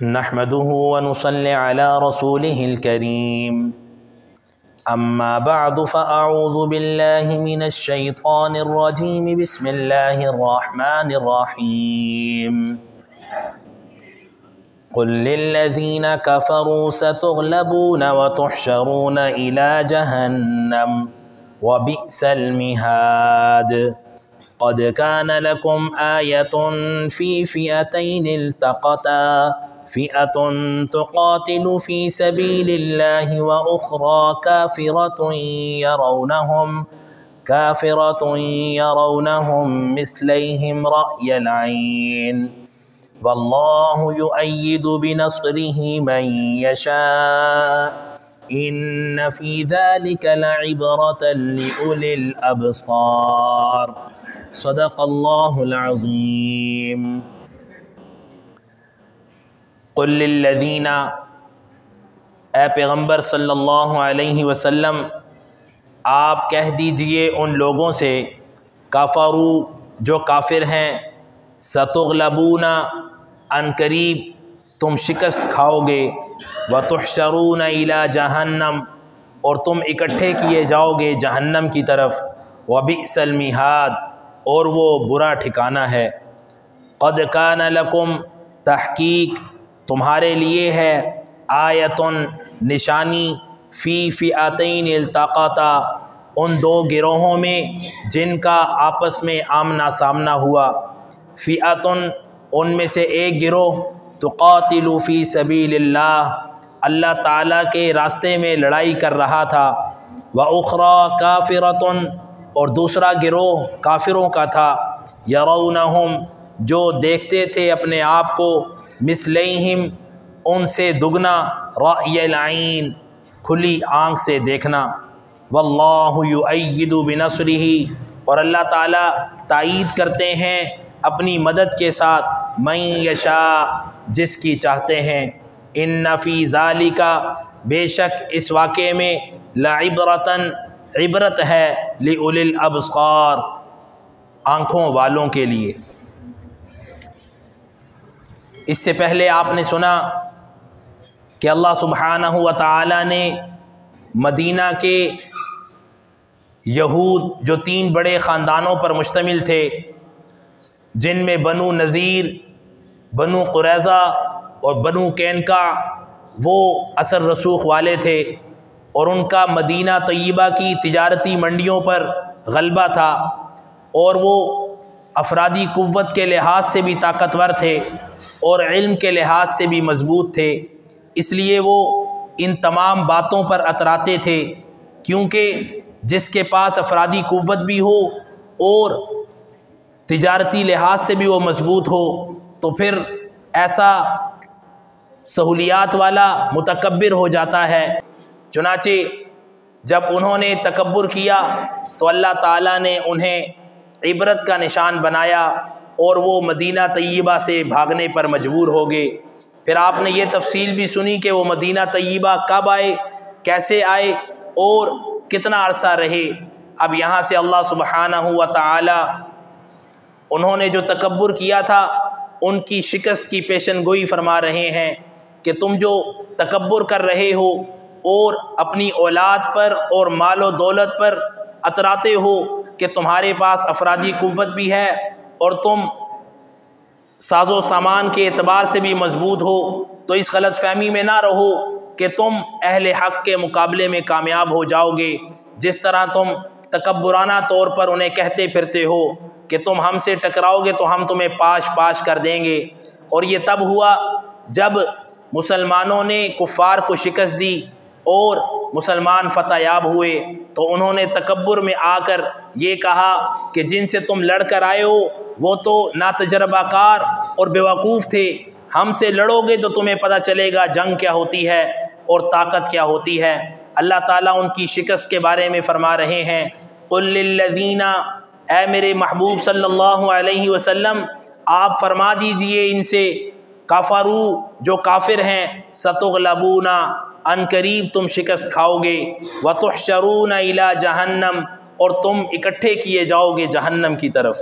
نحمده ونصلي على رسوله الكريم أما بعد فأعوذ بالله من الشيطان الرجيم بسم الله الرحمن الرحيم قل للذين كفروا ستغلبون وتحشرون إلى جهنم وبئس المهاد قد كان لكم آية في فئتين التقتا فئة تقاتل في سبيل الله وأخرى كافرة يرونهم مثليهم رأي العين والله يؤيد بنصره من يشاء إن في ذلك لعبرة لأولي الأبصار صدق الله العظيم قل للذین اے پیغمبر صلی اللہ علیہ وسلم آپ کہہ دیجئے ان لوگوں سے کفروا جو کافر ہیں ستغلبون ان قریب تم شکست کھاؤ گے وتحشرون الی جہنم اور تم اکٹھے کیے جاؤ گے جہنم کی طرف وبئس المہاد اور وہ برا ٹھکانہ ہے قد کان لکم تحقیق تمہارے لیے ہے آیتن نشانی فی فئتین التقطا ان دو گروہوں میں جن کا آپس میں آمنا سامنا ہوا فئتن ان میں سے ایک گروہ تقاتل فی سبیل اللہ تعالیٰ کے راستے میں لڑائی کر رہا تھا وَأُخْرَى كَافِرَةٌ اور دوسرا گروہ کافروں کا تھا یرونہم جو دیکھتے تھے اپنے آپ کو مثلیہم ان سے دگنا رأی العین کھلی آنکھ سے دیکھنا واللہ یؤید بنصرہ اور اللہ تعالیٰ تائید کرتے ہیں اپنی مدد کے ساتھ من یشاء جس کی چاہتے ہیں ان فی ذالک بے شک اس واقعے میں لعبرۃ عبرت ہے لأولی الابصار آنکھوں والوں کے لیے۔ اس سے پہلے آپ نے سنا کہ اللہ سبحانہ و تعالی نے مدینہ کے یہود جو 3 بڑے خاندانوں پر مشتمل تھے جن میں بنو نذیر، بنو قریظہ اور بنو قینقاع وہ اثر رسوخ والے تھے اور ان کا مدینہ طیبہ کی تجارتی منڈیوں پر غلبہ تھا اور وہ افرادی قوت کے لحاظ سے بھی طاقتور تھے اور علم کے لحاظ سے بھی مضبوط تھے، اس لیے وہ ان تمام باتوں پر اتراتے تھے کیونکہ جس کے پاس افرادی قوت بھی ہو اور تجارتی لحاظ سے بھی وہ مضبوط ہو تو پھر ایسا سہولیات والا متکبر ہو جاتا ہے۔ چنانچہ جب انہوں نے تکبر کیا تو اللہ تعالیٰ نے انہیں عبرت کا نشان بنایا اور وہ مدینہ طیبہ سے بھاگنے پر مجبور ہو گئے۔ پھر آپ نے یہ تفصیل بھی سنی کہ وہ مدینہ طیبہ کب آئے، کیسے آئے اور کتنا عرصہ رہے۔ اب یہاں سے اللہ سبحانہ و تعالی انہوں نے جو تکبر کیا تھا ان کی شکست کی پیشن گوئی فرما رہے ہیں کہ تم جو تکبر کر رہے ہو اور اپنی اولاد پر اور مال و دولت پر اتراتے ہو کہ تمہارے پاس افرادی قوت بھی ہے اور تم ساز و سامان کے اعتبار سے بھی مضبوط ہو، تو اس غلط فہمی میں نہ رہو کہ تم اہل حق کے مقابلے میں کامیاب ہو جاؤ گے۔ جس طرح تم تکبرانہ طور پر انہیں کہتے پھرتے ہو کہ تم ہم سے ٹکراؤ گے تو ہم تمہیں پاش کر دیں گے، اور یہ تب ہوا جب مسلمانوں نے کفار کو شکست دی اور مسلمان فتح یاب ہوئے تو انہوں نے تکبر میں آ کر یہ کہا کہ جن سے تم لڑ کر آئے ہو وہ تو ناتجربہ کار اور بیوقوف تھے، ہم سے لڑو گے تو تمہیں پتہ چلے گا جنگ کیا ہوتی ہے اور طاقت کیا ہوتی ہے۔ اللہ تعالیٰ ان کی شکست کے بارے میں فرما رہے ہیں قل للذین اے میرے محبوب صلی اللہ علیہ وسلم آپ فرما دیجئے ان سے کفروا جو کافر ہیں ستغلبون ان قریب تم شکست کھاؤ گے وتحشرون الی جہنم اور تم اکٹھے کیے جاؤ گے جہنم کی طرف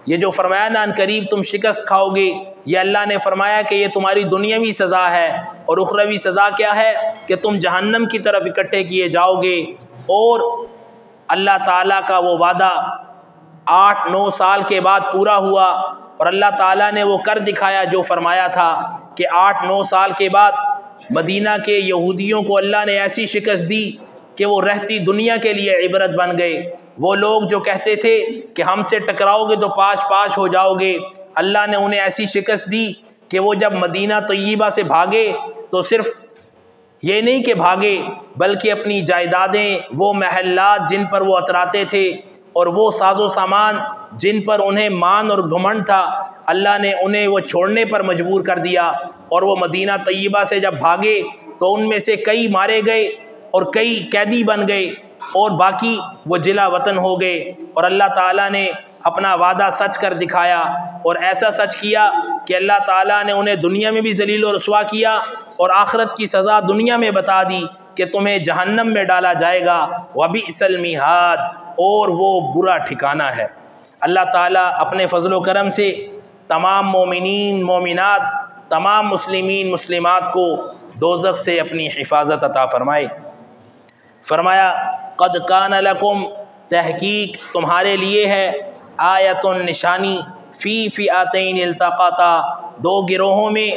یہ جو فرمایا نا ان قریب تم شکست کھاؤ گے، یہ اللہ نے فرمایا کہ یہ تمہاری دنیاوی سزا ہے، اور اخروی سزا کیا ہے کہ تم جہنم کی طرف اکٹھے کیے جاؤ گے۔ اور اللہ تعالیٰ کا وہ وعدہ 8-9 سال کے بعد پورا ہوا، اور اللہ تعالیٰ نے وہ کر دکھایا جو فرمایا تھا کہ 8-9 سال کے بعد مدینہ کے یہودیوں کو اللہ نے ایسی شکست دی کہ وہ رہتی دنیا کے لیے عبرت بن گئے۔ وہ لوگ جو کہتے تھے کہ ہم سے ٹکراؤ گے تو پاش پاش ہو جاؤ گے، اللہ نے انہیں ایسی شکست دی کہ وہ جب مدینہ طیبہ سے بھاگے تو صرف یہ نہیں کہ بھاگے، بلکہ اپنی جائیدادیں، وہ محلات جن پر وہ اتراتے تھے اور وہ ساز و سامان جن پر انہیں مان اور گھمنڈ تھا، اللہ نے انہیں وہ چھوڑنے پر مجبور کر دیا، اور وہ مدینہ طیبہ سے جب بھاگے تو ان میں سے کئی مارے گئے اور کئی قیدی بن گئے، اور باقی وہ جلا وطن ہو گئے۔ اور اللہ تعالیٰ نے اپنا وعدہ سچ کر دکھایا، اور ایسا سچ کیا کہ اللہ تعالیٰ نے انہیں دنیا میں بھی ذلیل و رسوا کیا، اور آخرت کی سزا دنیا میں بتا دی کہ تمہیں جہنم میں ڈالا جائے گا، وَبِئْسَ الْمِہَادُ، اور وہ برا ٹھکانہ ہے۔ اللہ تعالیٰ اپنے فضل و کرم سے تمام مومنین مومنات، تمام مسلمین مسلمات کو دوزخ سے اپنی حفاظت عطا فرمائے۔ فرمایا قد کان لکم، تحقیق تمہارے لیے ہے، آیت نشانی، فی فئتین التقطا، دو گروہوں میں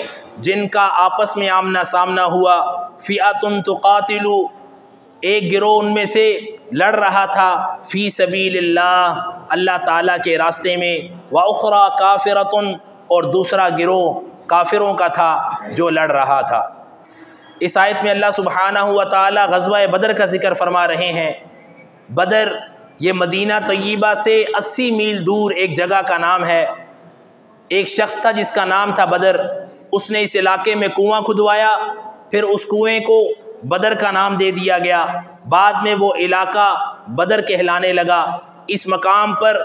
جن کا آپس میں آمنا سامنا ہوا، فئۃ تقاتل، ایک گروہ ان میں سے لڑ رہا تھا، فی سبیل اللہ، اللہ تعالیٰ کے راستے میں، وَأُخْرَى کافرۃ، اور دوسرا گروہ کافروں کا تھا جو لڑ رہا تھا۔ اس آیت میں اللہ سبحانہ و تعالی غزوہ بدر کا ذکر فرما رہے ہیں۔ بدر یہ مدینہ طیبہ سے 80 میل دور ایک جگہ کا نام ہے۔ ایک شخص تھا جس کا نام تھا بدر، اس نے اس علاقے میں کنواں کھدوایا، پھر اس کنویں کو بدر کا نام دے دیا گیا، بعد میں وہ علاقہ بدر کہلانے لگا۔ اس مقام پر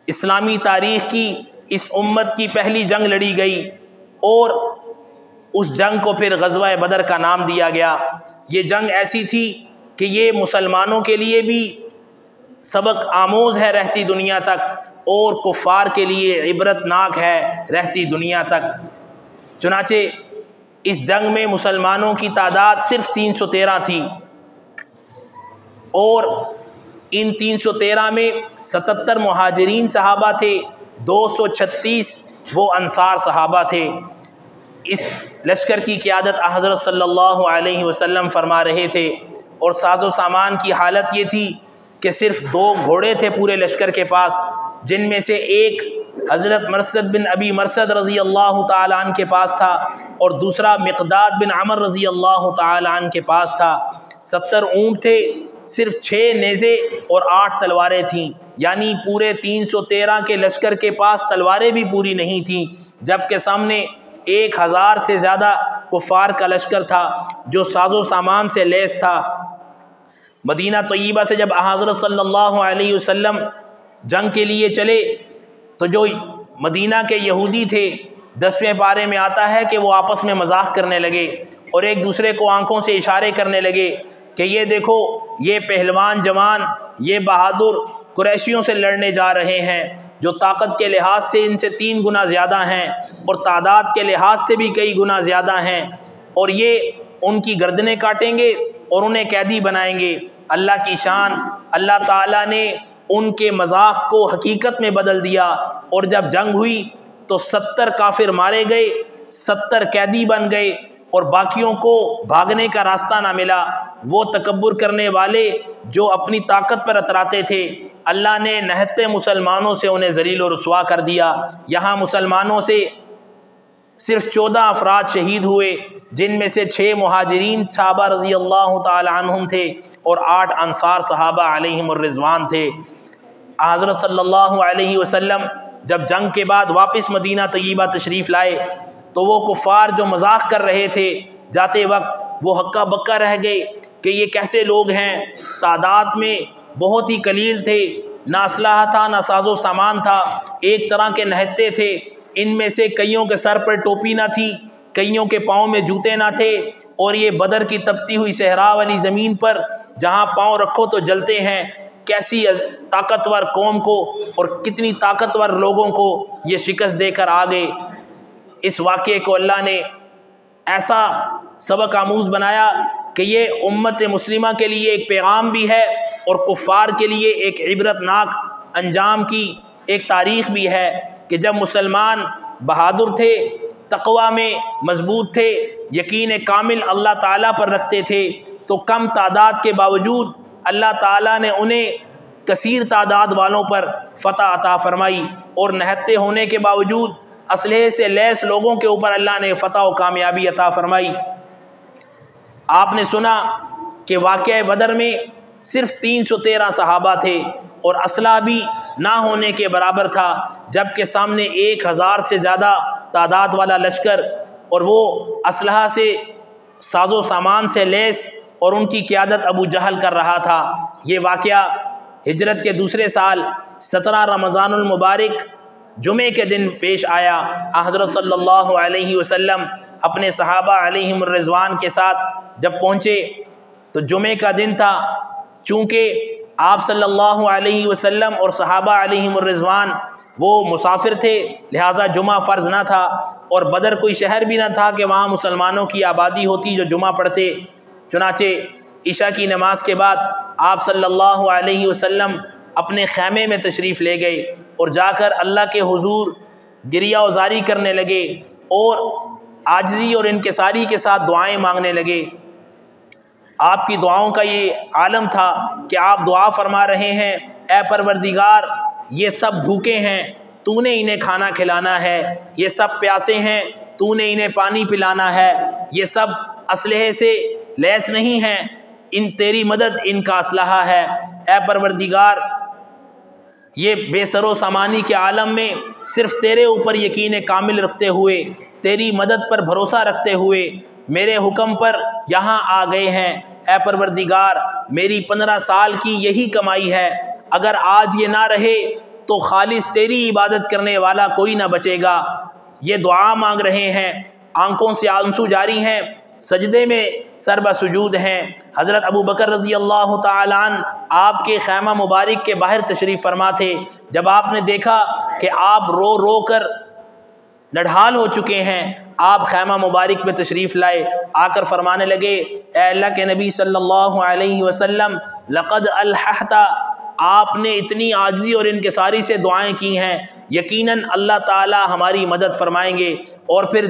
اسلامی تاریخ کی، اس امت کی پہلی جنگ لڑی گئی، اور اس جنگ کو پھر غزوہ بدر کا نام دیا گیا۔ یہ جنگ ایسی تھی کہ یہ مسلمانوں کے لیے بھی سبق آموز ہے رہتی دنیا تک، اور کفار کے لیے عبرت ناک ہے رہتی دنیا تک۔ چنانچہ اس جنگ میں مسلمانوں کی تعداد صرف 313 تھی، اور ان 313 میں 77 مہاجرین صحابہ تھے، 236 وہ انصار صحابہ تھے۔ اس لشکر کی قیادت حضرت صلی اللہ علیہ وسلم فرما رہے تھے، اور ساز و سامان کی حالت یہ تھی کہ صرف 2 گھوڑے تھے پورے لشکر کے پاس، جن میں سے ایک حضرت مرثد بن ابی مرثد رضی اللہ تعالی عنہ کے پاس تھا، اور دوسرا مقداد بن عمر رضی اللہ تعالی عنہ کے پاس تھا۔ 70 اونٹ تھے، صرف 6 نیزے اور 8 تلواریں تھیں، یعنی پورے 313 کے لشکر کے پاس تلواریں بھی پوری نہیں تھیں، جبکہ سامنے 1000 سے زیادہ کفار کا لشکر تھا جو ساز و سامان سے لیس تھا۔ مدینہ طیبہ سے جب حضرت صلی اللہ علیہ وسلم جنگ کے لیے چلے تو جو مدینہ کے یہودی تھے، 10ویں پارے میں آتا ہے کہ وہ آپس میں مذاق کرنے لگے، اور ایک دوسرے کو آنکھوں سے اشارے کرنے لگے کہ یہ دیکھو، یہ پہلوان جوان، یہ بہادر قریشیوں سے لڑنے جا رہے ہیں، جو طاقت کے لحاظ سے ان سے 3 گنا زیادہ ہیں، اور تعداد کے لحاظ سے بھی کئی گنا زیادہ ہیں، اور یہ ان کی گردنیں کاٹیں گے اور انہیں قیدی بنائیں گے۔ اللہ کی شان، اللہ تعالیٰ نے ان کے مذاق کو حقیقت میں بدل دیا، اور جب جنگ ہوئی تو 70 کافر مارے گئے، 70 قیدی بن گئے، اور باقیوں کو بھاگنے کا راستہ نہ ملا۔ وہ تکبر کرنے والے جو اپنی طاقت پر اتراتے تھے، اللہ نے نہتے مسلمانوں سے انہیں ذلیل و رسوا کر دیا۔ یہاں مسلمانوں سے صرف 14 افراد شہید ہوئے، جن میں سے 6 مہاجرین صحابہ رضی اللہ تعالی عنہم تھے، اور 8 انصار صحابہ علیہم الرضوان تھے۔ حضرت صلی اللہ علیہ وسلم جب جنگ کے بعد واپس مدینہ طیبہ تشریف لائے تو وہ کفار جو مذاق کر رہے تھے جاتے وقت، وہ ہکا بکا رہ گئے کہ یہ کیسے لوگ ہیں، تعداد میں بہت ہی قلیل تھے، نہ اسلحہ تھا نہ ساز و سامان تھا، ایک طرح کے نہتے تھے، ان میں سے کئیوں کے سر پر ٹوپی نہ تھی، کئیوں کے پاؤں میں جوتے نہ تھے، اور یہ بدر کی تپتی ہوئی صحرا والی زمین پر جہاں پاؤں رکھو تو جلتے ہیں، کیسی طاقتور قوم کو اور کتنی طاقتور لوگوں کو یہ شکست دے کر آ گئے۔ اس واقعے کو اللہ نے ایسا سبق آموز بنایا کہ یہ امت مسلمہ کے لیے ایک پیغام بھی ہے اور کفار کے لیے ایک عبرت ناک انجام کی ایک تاریخ بھی ہے کہ جب مسلمان بہادر تھے، تقوی میں مضبوط تھے، یقین کامل اللہ تعالیٰ پر رکھتے تھے، تو کم تعداد کے باوجود اللہ تعالیٰ نے انہیں کثیر تعداد والوں پر فتح عطا فرمائی، اور نہتے ہونے کے باوجود اسلحے سے لیس لوگوں کے اوپر اللہ نے فتح و کامیابی عطا فرمائی۔ آپ نے سنا کہ واقعہ بدر میں صرف 313 صحابہ تھے اور اسلحہ بھی نہ ہونے کے برابر تھا، جبکہ سامنے 1000 سے زیادہ تعداد والا لشکر اور وہ اسلحہ سے ساز و سامان سے لیس، اور ان کی قیادت ابو جہل کر رہا تھا۔ یہ واقعہ ہجرت کے دوسرے سال 17 رمضان المبارک جمعے کے دن پیش آیا۔ حضرت صلی اللہ علیہ وسلم اپنے صحابہ علیہم الرضوان کے ساتھ جب پہنچے تو جمعے کا دن تھا، چونکہ آپ صلی اللہ علیہ وسلم اور صحابہ علیہم الرضوان وہ مسافر تھے، لہٰذا جمعہ فرض نہ تھا، اور بدر کوئی شہر بھی نہ تھا کہ وہاں مسلمانوں کی آبادی ہوتی جو جمعہ پڑھتے۔ چنانچہ عشاء کی نماز کے بعد آپ صلی اللہ علیہ وسلم اپنے خیمے میں تشریف لے گئے اور جا کر اللہ کے حضور گریہ وزاری کرنے لگے اور عاجزی اور انکساری کے ساتھ دعائیں مانگنے لگے۔ آپ کی دعاؤں کا یہ عالم تھا کہ آپ دعا فرما رہے ہیں، اے پروردگار یہ سب بھوکے ہیں، تو نے انہیں کھانا کھلانا ہے، یہ سب پیاسے ہیں، تو نے انہیں پانی پلانا ہے، یہ سب اسلحے سے لیس نہیں ہیں، ان تیری مدد ان کا اسلحہ ہے۔ اے پروردگار یہ بے سر و سامانی کے عالم میں صرف تیرے اوپر یقین کامل رکھتے ہوئے، تیری مدد پر بھروسہ رکھتے ہوئے میرے حکم پر یہاں آ گئے ہیں۔ اے پروردگار میری 15 سال کی یہی کمائی ہے، اگر آج یہ نہ رہے تو خالص تیری عبادت کرنے والا کوئی نہ بچے گا۔ یہ دعا مانگ رہے ہیں، آنکھوں سے آنسو جاری ہیں، سجدے میں سر بسجود ہیں۔ حضرت ابو بکر رضی اللہ تعالیٰ عنہ آپ کے خیمہ مبارک کے باہر تشریف فرما تھے۔ جب آپ نے دیکھا کہ آپ رو رو کر نڈھال ہو چکے ہیں، آپ خیمہ مبارک میں تشریف لائے، آ کر فرمانے لگے، اے اللہ کے نبی صلی اللہ علیہ وسلم لقد الححت، آپ نے اتنی عاجزی اور انکساری سے دعائیں کی ہیں، یقیناً اللہ تعالی ہماری مدد فرمائیں گے۔ اور پھر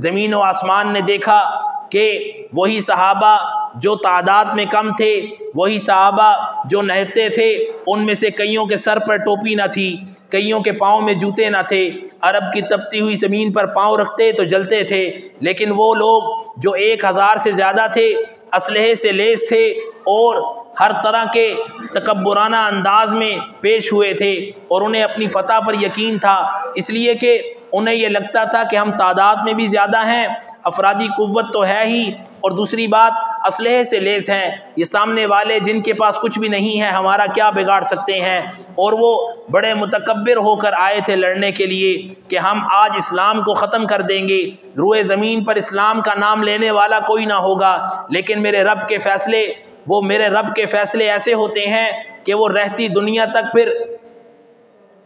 زمین و آسمان نے دیکھا کہ وہی صحابہ جو تعداد میں کم تھے، وہی صحابہ جو نہتے تھے، ان میں سے کئیوں کے سر پر ٹوپی نہ تھی، کئیوں کے پاؤں میں جوتے نہ تھے، عرب کی تپتی ہوئی زمین پر پاؤں رکھتے تو جلتے تھے، لیکن وہ لوگ جو 1000 سے زیادہ تھے، اسلحے سے لیس تھے اور ہر طرح کے تکبرانہ انداز میں پیش ہوئے تھے، اور انہیں اپنی فتح پر یقین تھا، اس لیے کہ انہیں یہ لگتا تھا کہ ہم تعداد میں بھی زیادہ ہیں، افرادی قوت تو ہے ہی، اور دوسری بات اسلحے سے لیس ہیں، یہ سامنے والے جن کے پاس کچھ بھی نہیں ہے ہمارا کیا بگاڑ سکتے ہیں۔ اور وہ بڑے متکبر ہو کر آئے تھے لڑنے کے لیے کہ ہم آج اسلام کو ختم کر دیں گے، روئے زمین پر اسلام کا نام لینے والا کوئی نہ ہوگا، لیکن میرے رب کے فیصلے، وہ میرے رب کے فیصلے ایسے ہوتے ہیں کہ وہ رہتی دنیا تک پھر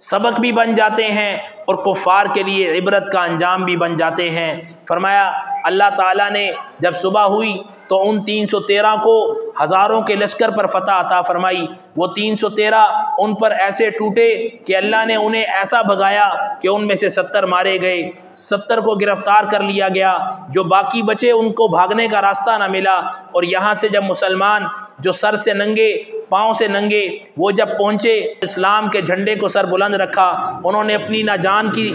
سبق بھی بن جاتے ہیں اور کفار کے لیے عبرت کا انجام بھی بن جاتے ہیں۔ فرمایا اللہ تعالیٰ نے جب صبح ہوئی تو ان 313 کو ہزاروں کے لشکر پر فتح عطا فرمائی۔ وہ 313 ان پر ایسے ٹوٹے کہ اللہ نے انہیں ایسا بھگایا کہ ان میں سے 70 مارے گئے، 70 کو گرفتار کر لیا گیا، جو باقی بچے ان کو بھاگنے کا راستہ نہ ملا۔ اور یہاں سے جب مسلمان جو سر سے ننگے پاؤں سے ننگے وہ جب پہنچے، اسلام کے جھنڈے کو سر بلند رکھا، انہوں نے اپنی نہ جان کی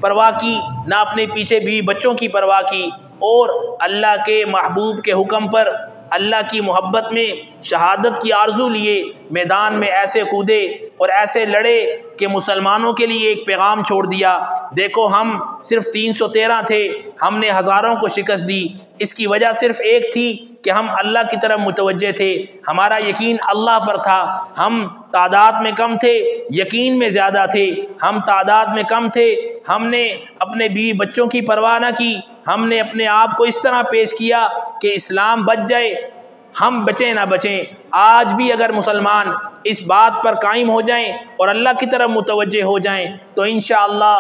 پرواہ کی نہ اپنے پیچھے بیوی بچوں کی پرواہ کی، اور اللہ کے محبوب کے حکم پر اللہ کی محبت میں شہادت کی آرزو لیے میدان میں ایسے کودے اور ایسے لڑے کہ مسلمانوں کے لیے ایک پیغام چھوڑ دیا، دیکھو ہم صرف 313 تھے، ہم نے ہزاروں کو شکست دی، اس کی وجہ صرف ایک تھی کہ ہم اللہ کی طرف متوجہ تھے، ہمارا یقین اللہ پر تھا، ہم تعداد میں کم تھے، یقین میں زیادہ تھے، ہم تعداد میں کم تھے، ہم نے اپنے بیوی بچوں کی پرواہ نہ کی، ہم نے اپنے آپ کو اس طرح پیش کیا کہ اسلام بچ جائے، ہم بچیں نہ بچیں، آج بھی اگر مسلمان اس بات پر قائم ہو جائیں اور اللہ کی طرف متوجہ ہو جائیں تو انشاءاللہ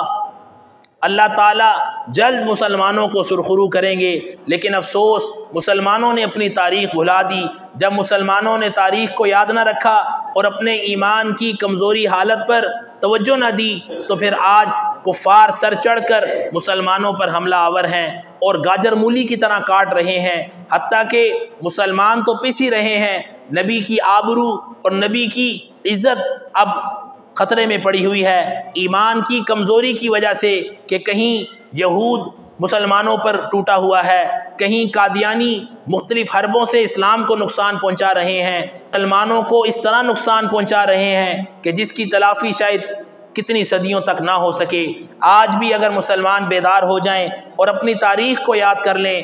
اللہ تعالیٰ جلد مسلمانوں کو سرخرو کریں گے۔ لیکن افسوس مسلمانوں نے اپنی تاریخ بھلا دی۔ جب مسلمانوں نے تاریخ کو یاد نہ رکھا اور اپنے ایمان کی کمزوری حالت پر توجہ نہ دی تو پھر آج کفار سر چڑھ کر مسلمانوں پر حملہ آور ہیں اور گاجر مولی کی طرح کاٹ رہے ہیں، حتیٰ کہ مسلمان تو پس ہی رہے ہیں، نبی کی آبرو اور نبی کی عزت اب خطرے میں پڑی ہوئی ہے ایمان کی کمزوری کی وجہ سے، کہ کہیں یہود مسلمانوں پر ٹوٹا ہوا ہے، کہیں قادیانی مختلف حربوں سے اسلام کو نقصان پہنچا رہے ہیں، مسلمانوں کو اس طرح نقصان پہنچا رہے ہیں کہ جس کی تلافی شاید کتنی صدیوں تک نہ ہو سکے۔ آج بھی اگر مسلمان بیدار ہو جائیں اور اپنی تاریخ کو یاد کر لیں،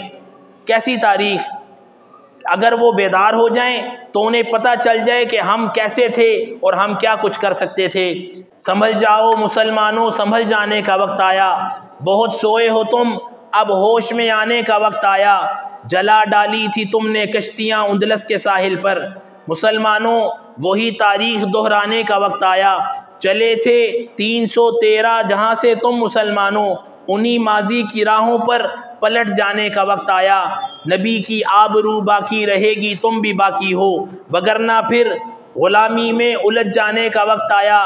کیسی تاریخ، اگر وہ بیدار ہو جائیں تو انہیں پتہ چل جائے کہ ہم کیسے تھے اور ہم کیا کچھ کر سکتے تھے۔ سنبھل جاؤ مسلمانوں، سنبھل جانے کا وقت آیا، بہت سوئے ہو تم، اب ہوش میں آنے کا وقت آیا، جلا ڈالی تھی تم نے کشتیاں اندلس کے ساحل پر، مسلمانوں وہی تاریخ دہرانے کا وقت آیا، چلے تھے 313 جہاں سے تم مسلمانوں، انہی ماضی کی راہوں پر پلٹ جانے کا وقت آیا، نبی کی آبرو باقی رہے گی تم بھی باقی ہو، وگرنہ پھر غلامی میں الجھ جانے کا وقت آیا،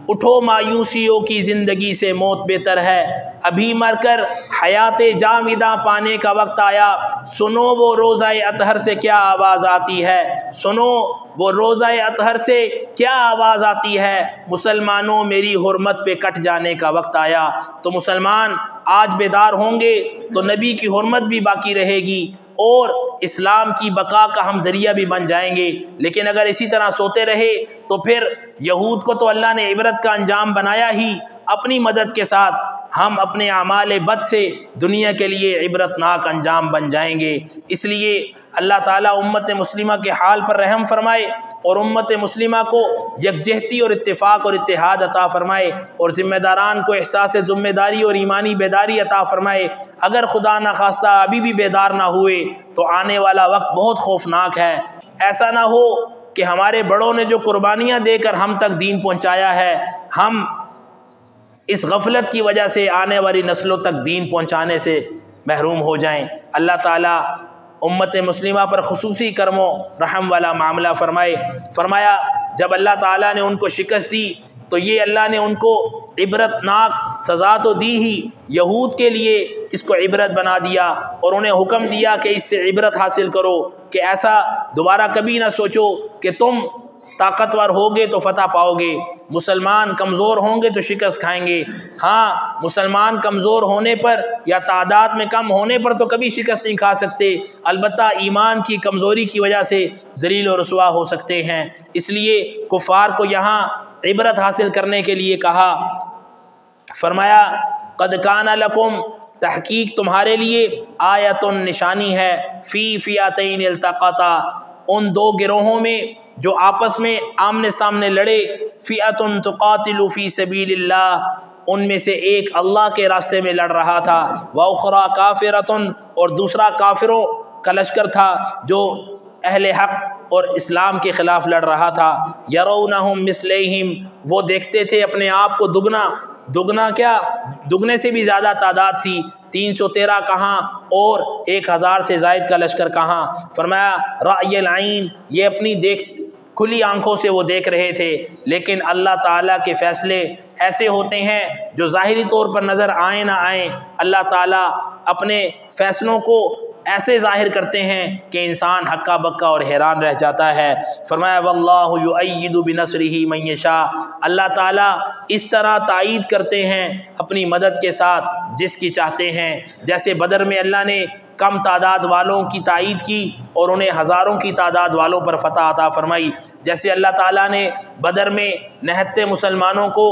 اٹھو مایوسیوں کی زندگی سے موت بہتر ہے، ابھی مر کر حیات جاوداں پانے کا وقت آیا، سنو وہ روزہ اطہر سے کیا آواز آتی ہے، سنو وہ روزہ اطہر سے کیا آواز آتی ہے، مسلمانوں میری حرمت پہ کٹ جانے کا وقت آیا۔ تو مسلمان آج بیدار ہوں گے تو نبی کی حرمت بھی باقی رہے گی اور اسلام کی بقا کا ہم ذریعہ بھی بن جائیں گے، لیکن اگر اسی طرح سوتے رہے تو پھر یہود کو تو اللہ نے عبرت کا انجام بنایا ہی، اپنی مدد کے ساتھ ہم اپنے اعمال بد سے دنیا کے لیے عبرت ناک انجام بن جائیں گے۔ اس لیے اللہ تعالیٰ امت مسلمہ کے حال پر رحم فرمائے اور امت مسلمہ کو یکجہتی اور اتفاق اور اتحاد عطا فرمائے اور ذمہ داران کو احساس ذمہ داری اور ایمانی بیداری عطا فرمائے۔ اگر خدا نخواستہ ابھی بھی بیدار نہ ہوئے تو آنے والا وقت بہت خوفناک ہے، ایسا نہ ہو کہ ہمارے بڑوں نے جو قربانیاں دے کر ہم تک دین پہنچایا ہے، ہم اس غفلت کی وجہ سے آنے والی نسلوں تک دین پہنچانے سے محروم ہو جائیں۔ اللہ تعالیٰ امت مسلمہ پر خصوصی کرم و رحم والا معاملہ فرمائے۔ فرمایا جب اللہ تعالیٰ نے ان کو شکست دی تو یہ اللہ نے ان کو عبرت ناک سزا تو دی ہی، یہود کے لیے اس کو عبرت بنا دیا اور انہیں حکم دیا کہ اس سے عبرت حاصل کرو، کہ ایسا دوبارہ کبھی نہ سوچو کہ تم طاقتور ہوگے تو فتح پاؤ گے، مسلمان کمزور ہوں گے تو شکست کھائیں گے۔ ہاں مسلمان کمزور ہونے پر یا تعداد میں کم ہونے پر تو کبھی شکست نہیں کھا سکتے، البتہ ایمان کی کمزوری کی وجہ سے ذلیل و رسوا ہو سکتے ہیں۔ اس لیے کفار کو یہاں عبرت حاصل کرنے کے لیے کہا، فرمایا قد کان لکم، تحقیق تمہارے لیے آیت نشانی ہے، فی فئتین التقطا، ان دو گروہوں میں جو آپس میں آمنے سامنے لڑے، فئۃ تقاتل فی سبیل اللہ، ان میں سے ایک اللہ کے راستے میں لڑ رہا تھا، واخری کافرۃ، اور دوسرا کافروں کا لشکر تھا جو اہل حق اور اسلام کے خلاف لڑ رہا تھا، یرونہم مثلیہم، وہ دیکھتے تھے اپنے آپ کو دگنا کیا، دگنے سے بھی زیادہ تعداد تھی، 313 کہاں اور 1000 سے زائد کا لشکر کہاں۔ فرمایا رأی العین، یہ اپنی کھلی آنکھوں سے وہ دیکھ رہے تھے، لیکن اللہ تعالیٰ کے فیصلے ایسے ہوتے ہیں جو ظاہری طور پر نظر آئیں نہ آئیں، اللہ تعالیٰ اپنے فیصلوں کو ایسے ظاہر کرتے ہیں کہ انسان ہکا بکا اور حیران رہ جاتا ہے۔ فرمایا واللہ یؤید بنصرہ من یشاء، اللہ تعالیٰ اس طرح تائید کرتے ہیں اپنی مدد کے ساتھ جس کی چاہتے ہیں، جیسے بدر میں اللہ نے کم تعداد والوں کی تائید کی اور انہیں ہزاروں کی تعداد والوں پر فتح عطا فرمائی، جیسے اللہ تعالیٰ نے بدر میں نہتے مسلمانوں کو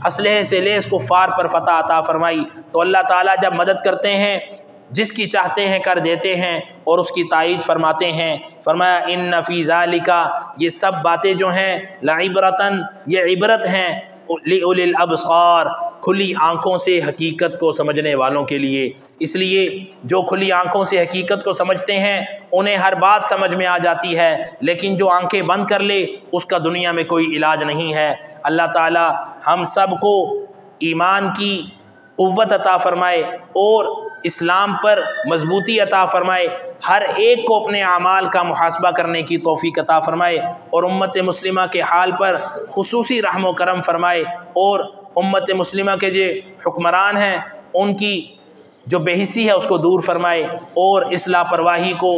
اسلحے سے لیس کفار پر فتح عطا فرمائی۔ تو اللہ تعالیٰ جب مدد کرتے ہیں جس کی چاہتے ہیں کر دیتے ہیں اور اس کی تائید فرماتے ہیں۔ فرمایا ان فی ذالک، یہ سب باتیں جو ہیں لعبرتن، یہ عبرت ہیں لأولی الابصار، کھلی آنکھوں سے حقیقت کو سمجھنے والوں کے لیے۔ اس لیے جو کھلی آنکھوں سے حقیقت کو سمجھتے ہیں انہیں ہر بات سمجھ میں آ جاتی ہے، لیکن جو آنکھیں بند کر لے اس کا دنیا میں کوئی علاج نہیں ہے۔ اللہ تعالی ہم سب کو ایمان کی قوت عطا فرمائے اور اسلام پر مضبوطی عطا فرمائے، ہر ایک کو اپنے اعمال کا محاسبہ کرنے کی توفیق عطا فرمائے، اور امت مسلمہ کے حال پر خصوصی رحم و کرم فرمائے، اور امت مسلمہ کے جو حکمران ہیں ان کی جو بے حسی ہے اس کو دور فرمائے، اور اس لاپرواہی کو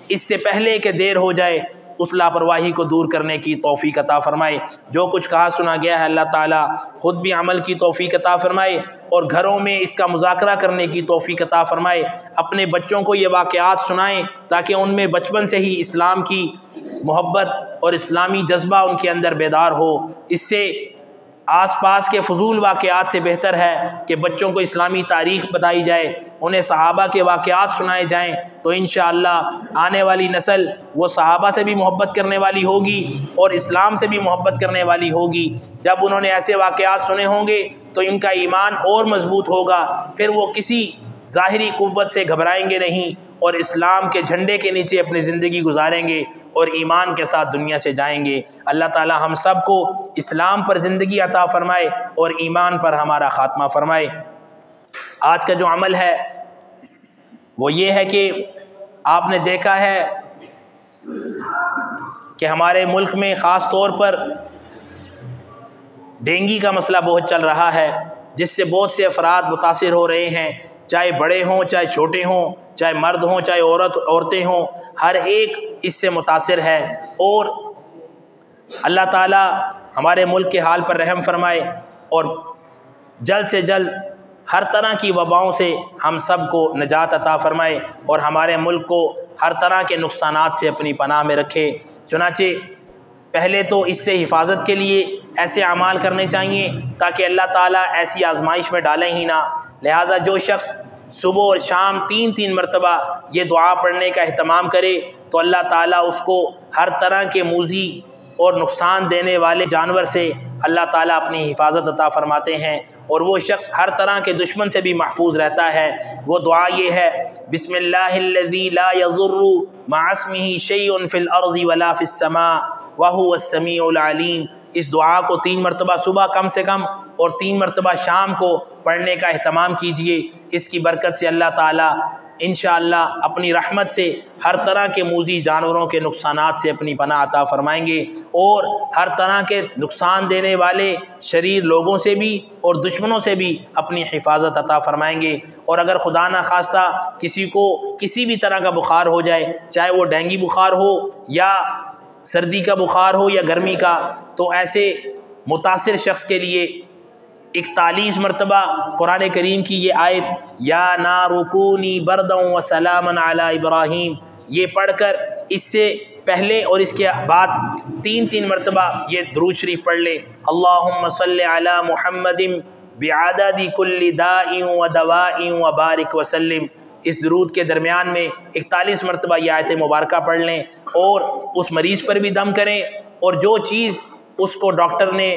اس سے پہلے کہ دیر ہو جائے اس لاپرواہی کو دور کرنے کی توفیق عطا فرمائے۔ جو کچھ کہا سنا گیا ہے اللہ تعالیٰ خود بھی عمل کی توفیق عطا فرمائے، اور گھروں میں اس کا مذاکرہ کرنے کی توفیق عطا فرمائے۔ اپنے بچوں کو یہ واقعات سنائیں تاکہ ان میں بچپن سے ہی اسلام کی محبت اور اسلامی جذبہ ان کے اندر بیدار ہو۔ اس سے آس پاس کے فضول واقعات سے بہتر ہے کہ بچوں کو اسلامی تاریخ بتائی جائے، انہیں صحابہ کے واقعات سنائے جائیں، تو انشاءاللہ آنے والی نسل وہ صحابہ سے بھی محبت کرنے والی ہوگی اور اسلام سے بھی محبت کرنے والی ہوگی۔ جب انہوں نے ایسے واقعات سنے ہوں گے تو ان کا ایمان اور مضبوط ہوگا، پھر وہ کسی ظاہری قوت سے گھبرائیں گے نہیں اور اسلام کے جھنڈے کے نیچے اپنی زندگی گزاریں گے اور ایمان کے ساتھ دنیا سے جائیں گے۔ اللہ تعالی ہم سب کو اسلام پر زندگی عطا فرمائے اور ایمان پر ہمارا خاتمہ فرمائے۔ آج کا جو عمل ہے وہ یہ ہے کہ آپ نے دیکھا ہے کہ ہمارے ملک میں خاص طور پر ڈینگی کا مسئلہ بہت چل رہا ہے، جس سے بہت سے افراد متاثر ہو رہے ہیں، چاہے بڑے ہوں چاہے چھوٹے ہوں، چاہے مرد ہوں چاہے عورتیں ہوں، ہر ایک اس سے متاثر ہے۔ اور اللہ تعالی ہمارے ملک کے حال پر رحم فرمائے اور جلد سے جلد ہر طرح کی وباؤں سے ہم سب کو نجات عطا فرمائے اور ہمارے ملک کو ہر طرح کے نقصانات سے اپنی پناہ میں رکھے۔ چنانچہ پہلے تو اس سے حفاظت کے لیے ایسے اعمال کرنے چاہیے تاکہ اللہ تعالیٰ ایسی آزمائش میں ڈالیں ہی نہ۔ لہٰذا جو شخص صبح اور شام 3 مرتبہ یہ دعا پڑھنے کا اہتمام کرے تو اللہ تعالیٰ اس کو ہر طرح کے موذی اور نقصان دینے والے جانور سے اللہ تعالیٰ اپنی حفاظت عطا فرماتے ہیں، اور وہ شخص ہر طرح کے دشمن سے بھی محفوظ رہتا ہے۔ وہ دعا یہ ہے، بسم اللہ الذی لا یضر مع اسمہ شیء فی الارض ولا فی السماء وہو السمیع العلیم۔ اس دعا کو 3 مرتبہ صبح کم سے کم اور 3 مرتبہ شام کو پڑھنے کا اہتمام کیجئے۔ اس کی برکت سے اللہ تعالیٰ انشاءاللہ اپنی رحمت سے ہر طرح کے موذی جانوروں کے نقصانات سے اپنی پناہ عطا فرمائیں گے، اور ہر طرح کے نقصان دینے والے شریر لوگوں سے بھی اور دشمنوں سے بھی اپنی حفاظت عطا فرمائیں گے۔ اور اگر خدا نہ خواستہ کسی کو کسی بھی طرح کا بخار ہو جائے، چاہے وہ ڈینگی بخار ہو یا سردی کا بخار ہو یا گرمی کا، تو ایسے متاثر شخص کے لیے 41 مرتبہ قرآن کریم کی یہ آیت یا نار کونی بردا وسلاما علی ابراہیم، یہ پڑھ کر اس سے پہلے اور اس کے بعد 3 مرتبہ یہ درود شریف پڑھ لے، اللہم صلی علی محمد بعدد کل داء ودواء وبارک وسلم۔ اس درود کے درمیان میں 41 مرتبہ یہ آیت مبارکہ پڑھ لیں اور اس مریض پر بھی دم کریں، اور جو چیز اس کو ڈاکٹر نے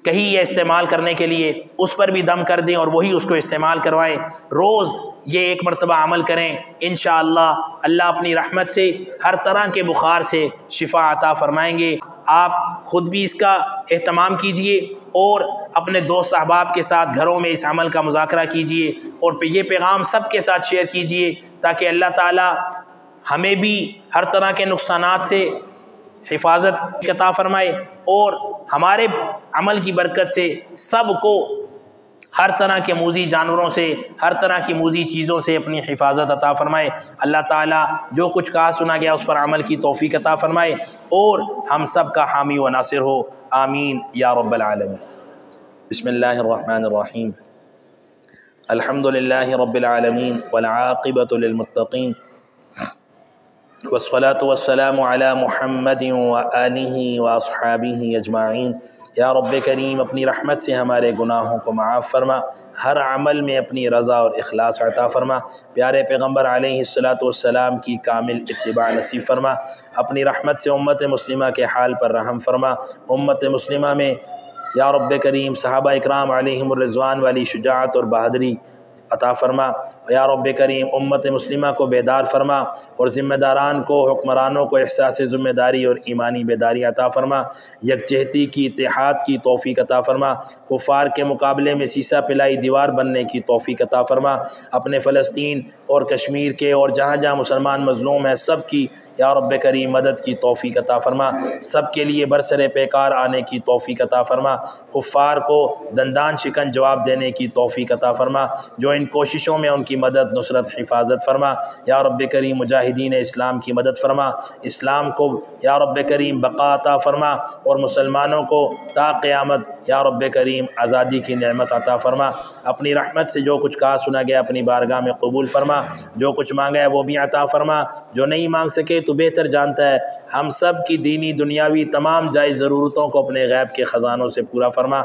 کہی ہے استعمال کرنے کے لیے اس پر بھی دم کر دیں اور وہی اس کو استعمال کروائیں۔ روز یہ 1 مرتبہ عمل کریں، انشاءاللہ اللہ اپنی رحمت سے ہر طرح کے بخار سے شفا عطا فرمائیں گے۔ آپ خود بھی اس کا اہتمام کیجئے اور اپنے دوست احباب کے ساتھ گھروں میں اس عمل کا مذاکرہ کیجئے، اور یہ پیغام سب کے ساتھ شیئر کیجئے تاکہ اللہ تعالی ہمیں بھی ہر طرح کے نقصانات سے حفاظت عطا فرمائے اور ہمارے عمل کی برکت سے سب کو ہر طرح کے موذی جانوروں سے، ہر طرح کی موذی چیزوں سے اپنی حفاظت عطا فرمائے۔ اللہ تعالیٰ جو کچھ کہا سنا گیا اس پر عمل کی توفیق عطا فرمائے اور ہم سب کا حامی و ناصر ہو، آمین یا رب العالمین۔ بسم اللہ الرحمن الرحیم، الحمد للہ رب العالمین والعاقبۃ للمتقین والصلاة والسلام علی محمد وآلہ واصحابہ اجمعین۔ یا رب کریم اپنی رحمت سے ہمارے گناہوں کو معاف فرما، ہر عمل میں اپنی رضا اور اخلاص عطا فرما، پیارے پیغمبر علیہ السلام کی کامل اتباع نصیب فرما، اپنی رحمت سے امت مسلمہ کے حال پر رحم فرما، امت مسلمہ میں یا رب کریم صحابہ اکرام علیہم الرضوان والی شجاعت اور بہادری عطا فرما، یا رب کریم امت مسلمہ کو بیدار فرما، اور ذمہ داران کو، حکمرانوں کو احساس ذمہ داری اور ایمانی بیداری عطا فرما، یکجہتی کی، اتحاد کی توفیق عطا فرما، کفار کے مقابلے میں سیسا پلائی دیوار بننے کی توفیق عطا فرما، اپنے فلسطین اور کشمیر کے اور جہاں جہاں مسلمان مظلوم ہیں سب کی یا رب کریم مدد کی توفیق عطا فرما، سب کے لیے برسر پیکار آنے کی توفیق عطا فرما، کفار کو دندان شکن جواب دینے کی توفیق عطا فرما، جو ان کوششوں میں ان کی مدد، نصرت، حفاظت فرما، یا رب کریم مجاہدین اسلام کی مدد فرما، اسلام کو یا رب کریم بقا عطا فرما، اور مسلمانوں کو تا قیامت یا رب کریم آزادی کی نعمت عطا فرما، اپنی رحمت سے جو کچھ کہا سنا گیا اپنی بارگاہ میں قبول فرما، جو کچھ مانگا ہے وہ بھی عطا فرما، جو نہیں مانگ سکے تو بہتر جانتا ہے، ہم سب کی دینی دنیاوی تمام جائز ضرورتوں کو اپنے غیب کے خزانوں سے پورا فرما۔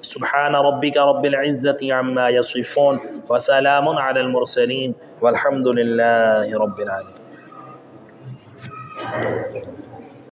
سبحان ربک رب العزت عما یصفون وسلام علی المرسلین والحمد للہ رب العالمین۔